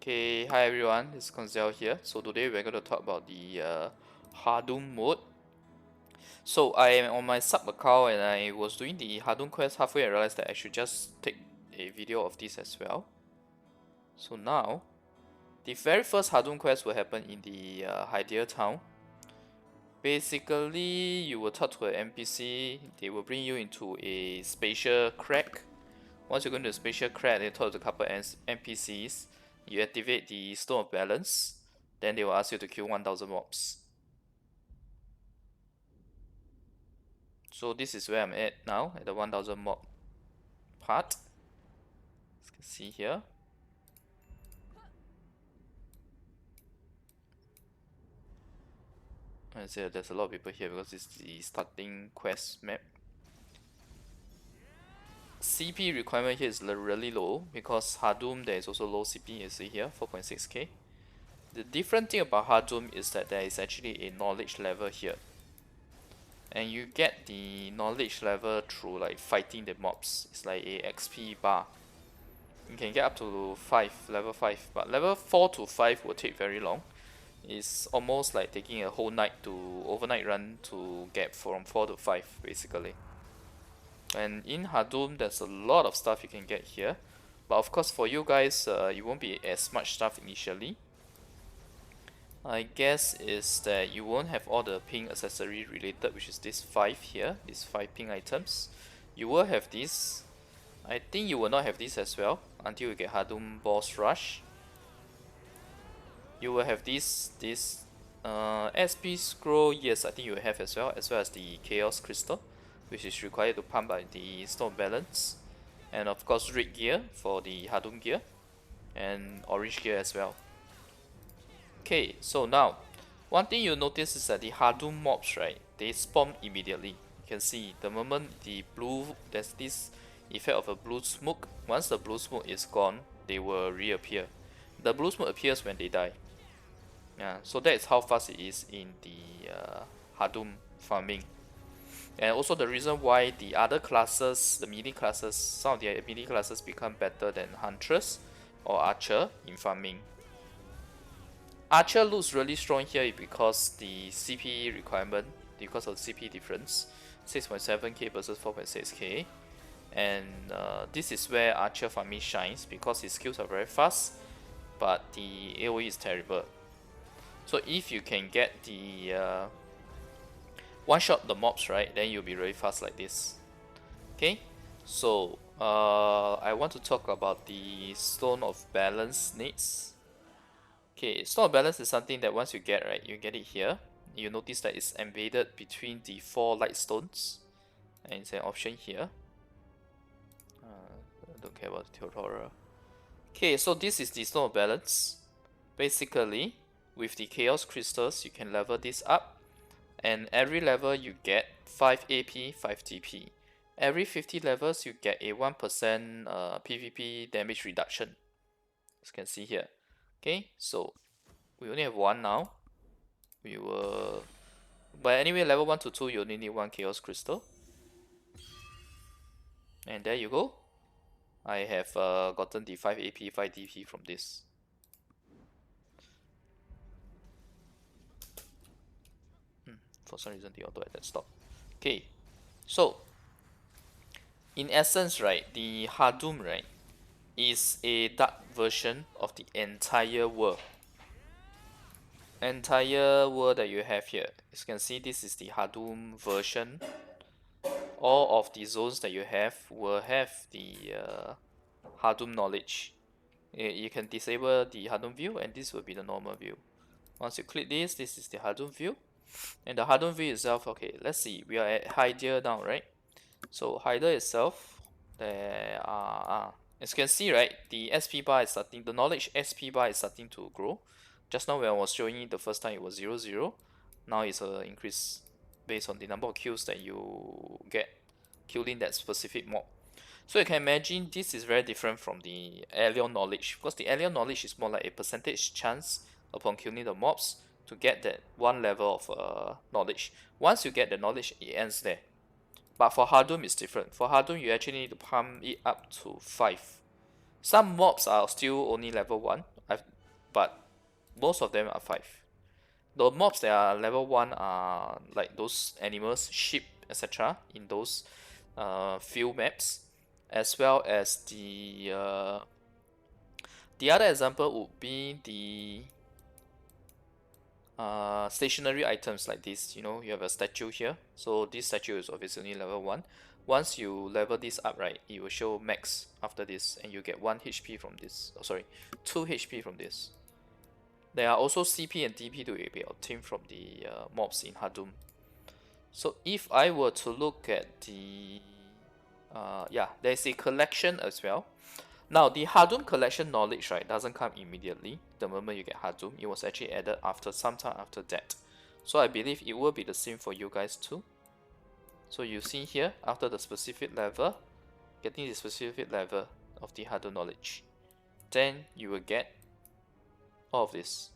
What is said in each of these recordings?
Okay, hi everyone, it's Koinzell here. So today we're going to talk about the Hadum mode. So I am on my sub account and I was doing the Hadum quest halfway. I realized that I should just take a video of this as well. So now, the very first Hadum quest will happen in the Hydeia town. Basically, you will talk to an NPC. They will bring you into a spatial crack. Once you go into the spatial crack, they talk to a couple NPCs. You activate the Stone of Balance, then they will ask you to kill 1000 mobs. So this is where I'm at now, at the 1000 mob part. As you can see here. I say there's a lot of people here because it's the starting quest map. CP requirement here is really low because Hadum there is also low CP, you see here, 4.6k. The different thing about Hadum is that there is actually a knowledge level here. And you get the knowledge level through like fighting the mobs. It's like a XP bar. You can get up to level 5, but level 4 to 5 will take very long. It's almost like taking a whole night to overnight run to get from 4 to 5 basically. And in Hadum there's a lot of stuff you can get here, but of course for you guys you won't be as much stuff initially. I guess is that you won't have all the ping accessory related, which is this 5 here, these 5 ping items. You will have this. I think you will not have this as well until you get Hadum Boss Rush. You will have this SP Scroll, yes, I think you will have as well as the Chaos Crystal, which is required to pump by the Stone Balance. And of course red gear for the Hadum gear, and orange gear as well. Okay, so now, one thing you'll notice is that the Hadum mobs, right, they spawn immediately. You can see the moment the blue, there's this effect of a blue smoke. Once the blue smoke is gone, they will reappear. The blue smoke appears when they die. Yeah, so that is how fast it is in the Hadum farming. And also the reason why the other classes, the melee classes, some of the melee classes become better than Huntress or Archer in farming. Archer looks really strong here because the CP requirement, because of the CP difference, 6.7k versus 4.6k, and this is where Archer farming shines because his skills are very fast, but the AoE is terrible. So if you can get the one-shot the mobs, right, then you'll be really fast like this. Okay, so I want to talk about the Stone of Balance needs. Okay, Stone of Balance is something that once you get, right, you get it here. You notice that it's embedded between the 4 light stones, and it's an option here. I don't care about the tutorial. Okay, so this is the Stone of Balance. Basically, with the Chaos Crystals, you can level this up, and every level you get 5 AP, 5 TP. Every 50 levels, you get a 1% PvP damage reduction, as you can see here. Okay, so we only have 1 now. We will, but anyway, level 1 to 2, you only need 1 Chaos Crystal. And there you go. I have gotten the 5 AP, 5 DP from this. For some reason, the auto attack stopped. Okay, so in essence, right, the Hadum, right, is a dark version of the entire world. That you have here. As you can see, this is the Hadum version. All of the zones that you have will have the Hadum knowledge. You can disable the Hadum view, and this will be the normal view. Once you click this is the Hadum view. And the Hadum view itself, okay, let's see, we are at Hydeia now, right? So Hydeia itself, there are, as you can see, right, the SP bar is starting, the knowledge SP bar is starting to grow. Just now when I was showing you the first time, it was 0. Now it's an increase based on the number of kills that you get killing that specific mob. So you can imagine this is very different from the alien knowledge, because the alien knowledge is more like a percentage chance upon killing the mobs to get that 1 level of knowledge. Once you get the knowledge, it ends there. But for Hadum, it's different. For Hadum, you actually need to pump it up to 5. Some mobs are still only level 1, but most of them are 5. The mobs that are level 1 are like those animals, sheep, etc. in those field maps, as well as the other example would be the stationary items like this. You know, you have a statue here, so this statue is obviously level 1. Once you level this up, right, it will show max after this, and you get 1 HP from this. Oh, sorry, 2 HP from this. There are also CP and DP to be obtained from the mobs in Hadum. So if I were to look at the yeah, there's a collection as well. Now the Hadum collection knowledge, right, doesn't come immediately the moment you get Hadum. It was actually added after some time after that. So I believe it will be the same for you guys too. So you see here, after the specific level, getting the specific level of the Hadum knowledge, then you will get all of this.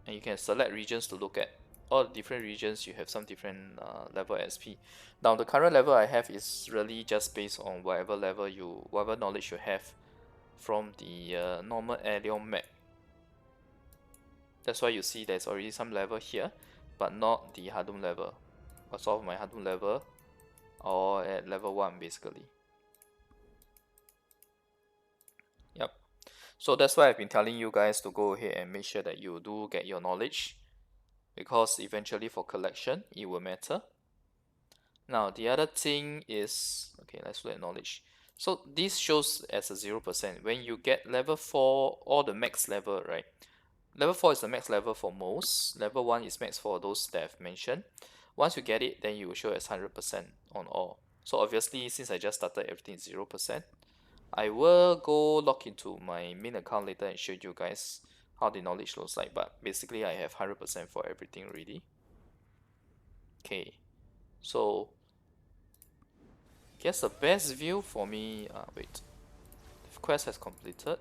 And you can select regions to look at. All the different regions, you have some different level SP. Now the current level I have is really just based on whatever knowledge you have from the normal Alien map. That's why you see there's already some level here, but not the Hadum level. Because all of my Hadum level or at level 1 basically. Yep. So that's why I've been telling you guys to go ahead and make sure that you do get your knowledge, because eventually for collection it will matter. Now the other thing is, okay, let's look at knowledge. So this shows as a 0%. When you get level 4 or the max level, right? Level 4 is the max level for most. Level 1 is max for those that I've mentioned. Once you get it, then you will show as 100% on all. So obviously, since I just started everything 0%, I will go log into my main account later and show you guys how the knowledge looks like. But basically, I have 100% for everything already. Okay, so guess the best view for me. Wait, the quest has completed.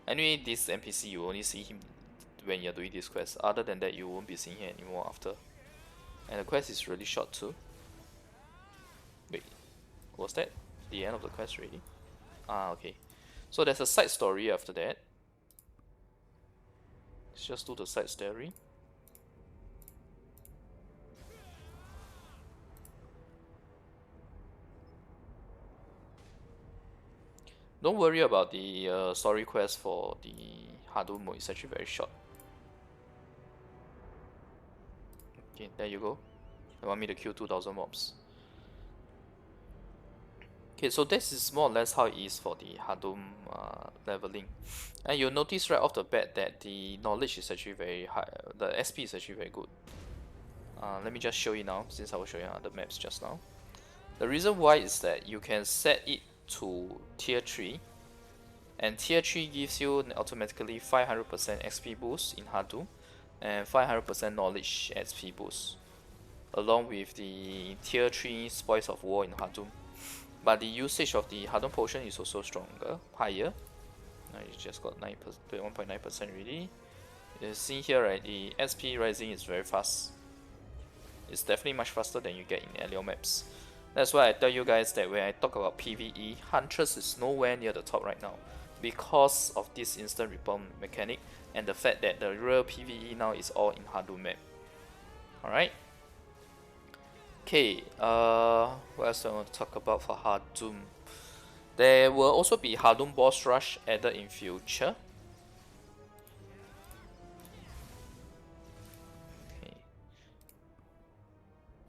Anyway, this NPC you only see him when you're doing this quest. Other than that, you won't be seeing him anymore after. And the quest is really short too. Wait, was that the end of the quest already? Okay. So there's a side story after that. Let's just do the side story. Don't worry about the story quest for the Hadum mode. It's actually very short. Okay, there you go. I want me to kill 2000 mobs. Okay, so this is more or less how it is for the Hadum leveling. And you'll notice right off the bat that the knowledge is actually very high. The SP is actually very good. Let me just show you now, since I was showing other maps just now. The reason why is that you can set it to tier 3, and tier 3 gives you automatically 500% XP boost in Hadum and 500% knowledge XP boost, along with the tier 3 spoils of war in Hadum. But the usage of the Hadum potion is also stronger, higher. You just got 1.9% already. You see here, right, the SP rising is very fast. It's definitely much faster than you get in Alien maps. That's why I tell you guys that when I talk about PvE, Huntress is nowhere near the top right now, because of this instant respawn mechanic and the fact that the real PvE now is all in Hadum map. Alright. Okay, what else do I want to talk about for Hadum? There will also be Hadum boss rush added in future. Okay.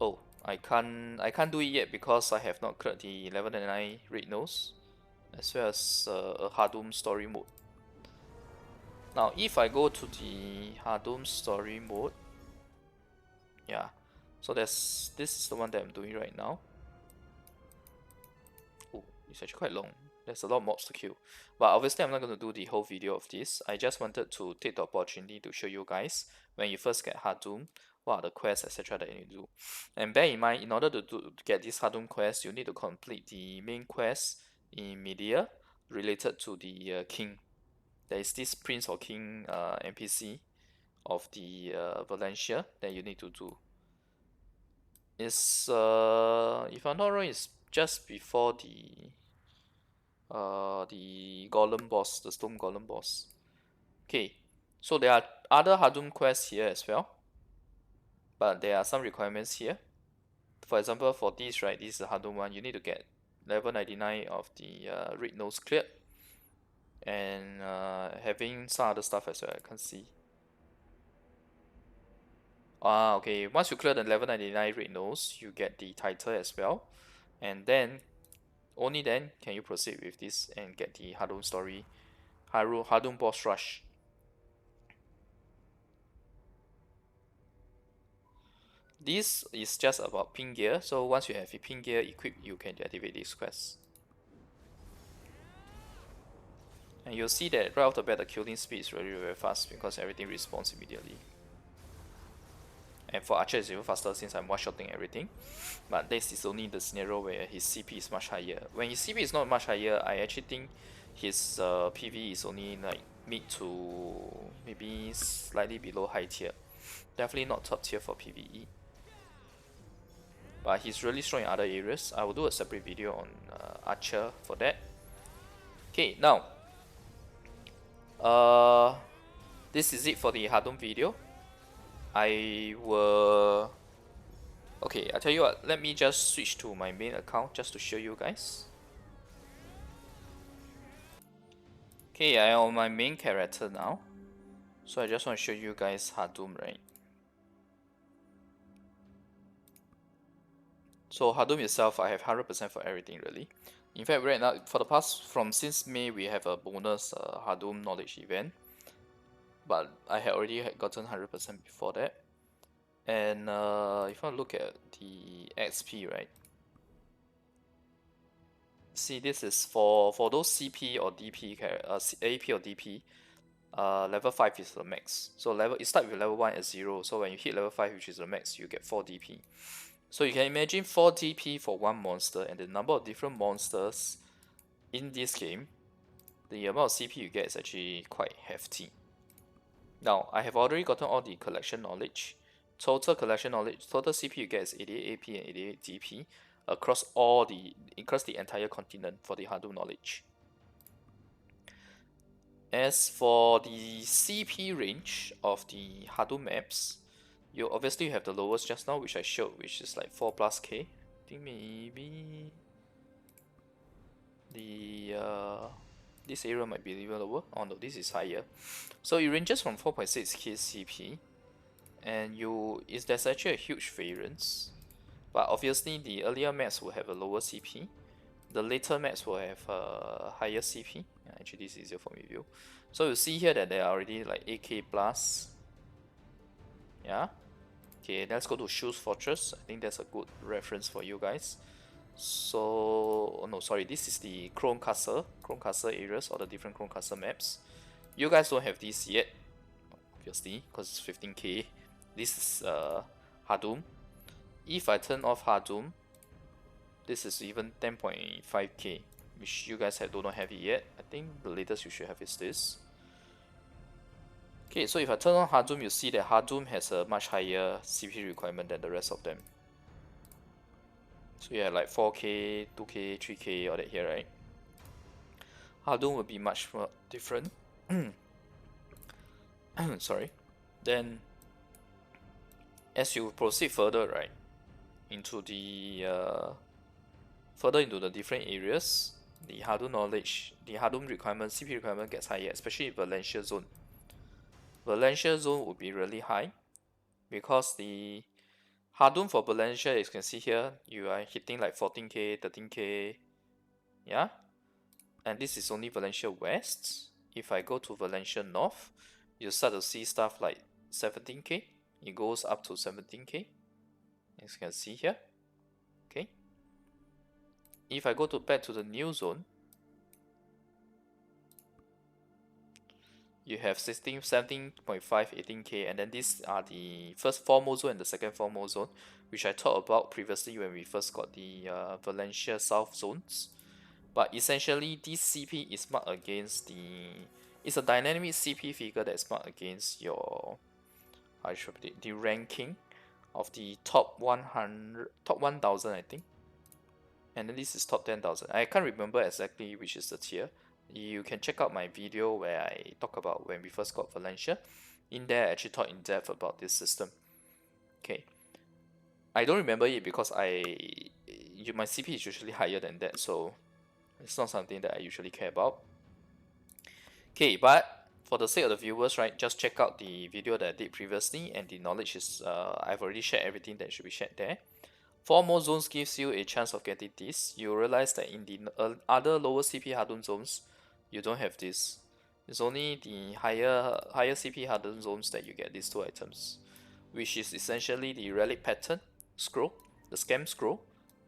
Oh, I can't do it yet because I have not cleared the level 99 raid nose, as well as a Hadum story mode. Now, if I go to the Hadum story mode, yeah, so this is the one that I'm doing right now. Oh, it's actually quite long. There's a lot of mobs to kill. But obviously I'm not going to do the whole video of this. I just wanted to take the opportunity to show you guys when you first get Hadum, what are the quests, etc. that you need to do. And bear in mind, in order to get this Hadum quest, you need to complete the main quest in Media related to the king. There is this prince or king NPC of the Valencia that you need to do. It's if I'm not wrong, it's just before the golem boss, the stone golem boss. Okay, so there are other Hadum quests here as well, but there are some requirements here. For example, for this, right, this is the Hadum one, you need to get level 99 of the red nose cleared, and having some other stuff as well, I can't see. Okay, once you clear the level 99 red nose, you get the title as well, and then only then can you proceed with this and get the Hadum story, Hadum boss rush. This is just about pin gear, so once you have your pin gear equipped, you can activate this quest. And you'll see that right off the bat the killing speed is really very fast because everything respawns immediately. And for Archer it's even faster since I'm one-shotting everything. But this is only the scenario where his CP is much higher. When his CP is not much higher, I actually think his PV is only like mid to maybe slightly below high tier. Definitely not top tier for PvE. But he's really strong in other areas. I will do a separate video on Archer for that. Okay, now this is it for the Hadum video. I will... Okay, I tell you what, let me just switch to my main account just to show you guys. Okay, I am on my main character now. So I just want to show you guys Hadum, right? So Hadum itself, I have 100% for everything really. In fact, right now, for the past, since May, we have a bonus Hadum knowledge event. But I had already gotten 100% before that. And if I look at the XP, right? See, this is for those CP or DP, AP or DP. Level 5 is the max. So it starts with level 1 at 0. So when you hit level 5, which is the max, you get 4 DP. So you can imagine 4 DP for one monster, and the number of different monsters in this game, the amount of CP you get is actually quite hefty. Now, I have already gotten all the collection knowledge. Total collection knowledge, total CP you get is 88 AP and 88 DP across the entire continent for the Hadum knowledge. As for the CP range of the Hadum maps, you obviously have the lowest just now, which I showed, which is like 4+K. I think maybe the this area might be even lower. Oh no, this is higher. So it ranges from 4.6K CP, and there's actually a huge variance. But obviously the earlier maps will have a lower CP. The later maps will have a higher CP. Actually, this is easier for me to view. So you see here that they are already like 8K plus. Yeah. Okay, let's go to Shoes Fortress. I think that's a good reference for you guys. So, oh no, sorry, this is the Chrome Castle areas, or the different Chrome Castle maps. You guys don't have this yet, obviously, because it's 15K. This is Hadum. If I turn off Hadum, this is even 10.5K, which you guys do not have it yet. I think the latest you should have is this. Okay, so if I turn on Hadum, you see that Hadum has a much higher CP requirement than the rest of them. So yeah, like 4K, 2K, 3K, all that here, right? Hadum will be much more different. Sorry. Then, as you proceed further, right, into the further into the different areas, the Hadum knowledge, the Hadum requirement, CP requirement gets higher, especially Valencia zone. Valencia zone would be really high because the Hadum for Valencia, as you can see here, you are hitting like 14K, 13K, yeah? And this is only Valencia West. If I go to Valencia North, you start to see stuff like 17K. It goes up to 17K, as you can see here. Okay. If I go back to the new zone, you have 16, 17.5, 18K, and then these are the first foremost zone and the second foremost zone, which I talked about previously when we first got the Valencia South zones. But essentially, this CP is marked against it's a dynamic CP figure that is marked against your, the ranking of the top 100, top 1000, I think. and then this is top 10,000. I can't remember exactly which is the tier. You can check out my video where I talk about when we first got Valencia. In there, I actually talk in depth about this system. Okay, I don't remember it because my CP is usually higher than that, so it's not something that I usually care about. Okay, but for the sake of the viewers, right, just check out the video that I did previously, and the knowledge is I've already shared everything that should be shared there. 4 more zones gives you a chance of getting this. You realize that in the other lower CP Hadum zones, you don't have this. It's only the higher CP Hadum zones that you get these 2 items, which is essentially the relic pattern scroll, the scam scroll,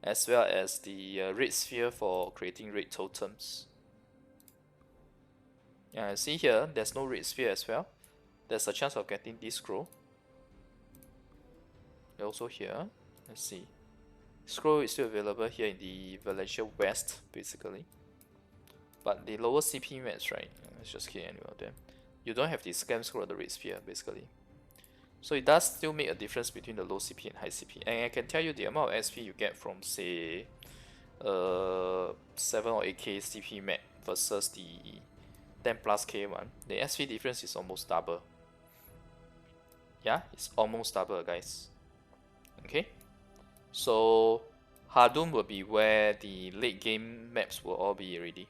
as well as the red sphere for creating red totems. Yeah, see here, there's no red sphere as well. There's a chance of getting this scroll. Also here, let's see. Scroll is still available here in the Valencia West, basically. But the lower CP maps, right? Let's just kill any of them. You don't have the scam scroll or the red sphere, basically. So it does still make a difference between the low CP and high CP. And I can tell you the amount of SP you get from, say, 7 or 8k CP map versus the 10 plus K one. The SP difference is almost double. Yeah, it's almost double, guys. Okay. So Hadum will be where the late game maps will all be ready.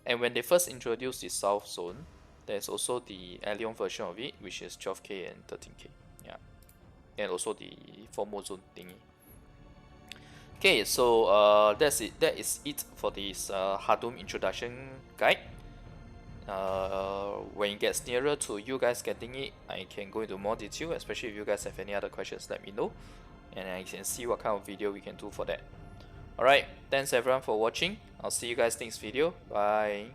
And when they first introduced the South Zone, there's also the Allion version of it, which is 12k and 13k. Yeah. And also the 4 more zone thingy. Okay, so that's it. That is it for this Hadum introduction guide. When it gets nearer to you guys getting it, I can go into more detail, especially if you guys have any other questions, let me know. And I can see what kind of video we can do for that. Alright, thanks everyone for watching. I'll see you guys next video. Bye.